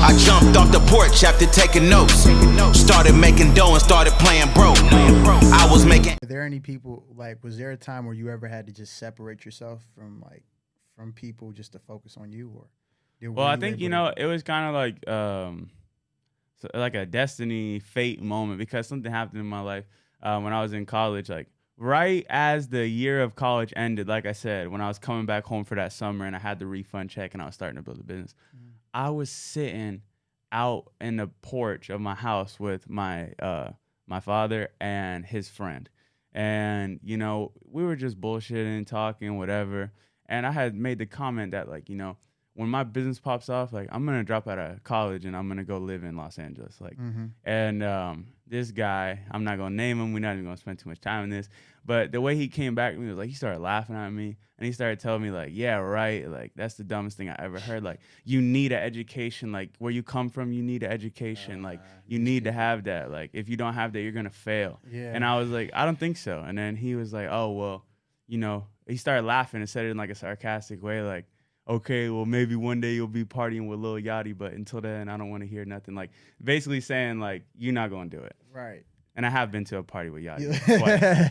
I jumped off the porch after taking notes. Started making dough and started playing broke. I was making. Are there any people, like, was there a time where you ever had to just separate yourself from people just to focus on you, or? Well, I think, it was kind of like a destiny, fate moment, because something happened in my life when I was in college. Like, right as the year of college ended, like I said, when I was coming back home for that summer and I had the refund check and I was starting to build a business, I was sitting out in the porch of my house with my father and his friend. And, we were just bullshitting, talking, whatever. And I had made the comment that, like, when my business pops off, like, I'm going to drop out of college and I'm going to go live in Los Angeles. Like, and this guy, I'm not going to name him. We're not even going to spend too much time on this. But the way he came back to me was like, he started laughing at me and he started telling me, like, yeah, right. Like, that's the dumbest thing I ever heard. Like, you need an education. Like, where you come from, you need an education. Like, you need to have that. Like, if you don't have that, you're going to fail. Yeah. And I was like, I don't think so. And then he was like, oh, well, he started laughing and said it in like a sarcastic way. Like, okay, well, maybe one day you'll be partying with Lil Yachty, but until then, I don't want to hear nothing. Like, basically saying, like, you're not going to do it. Right. And I have been to a party with Yachty twice.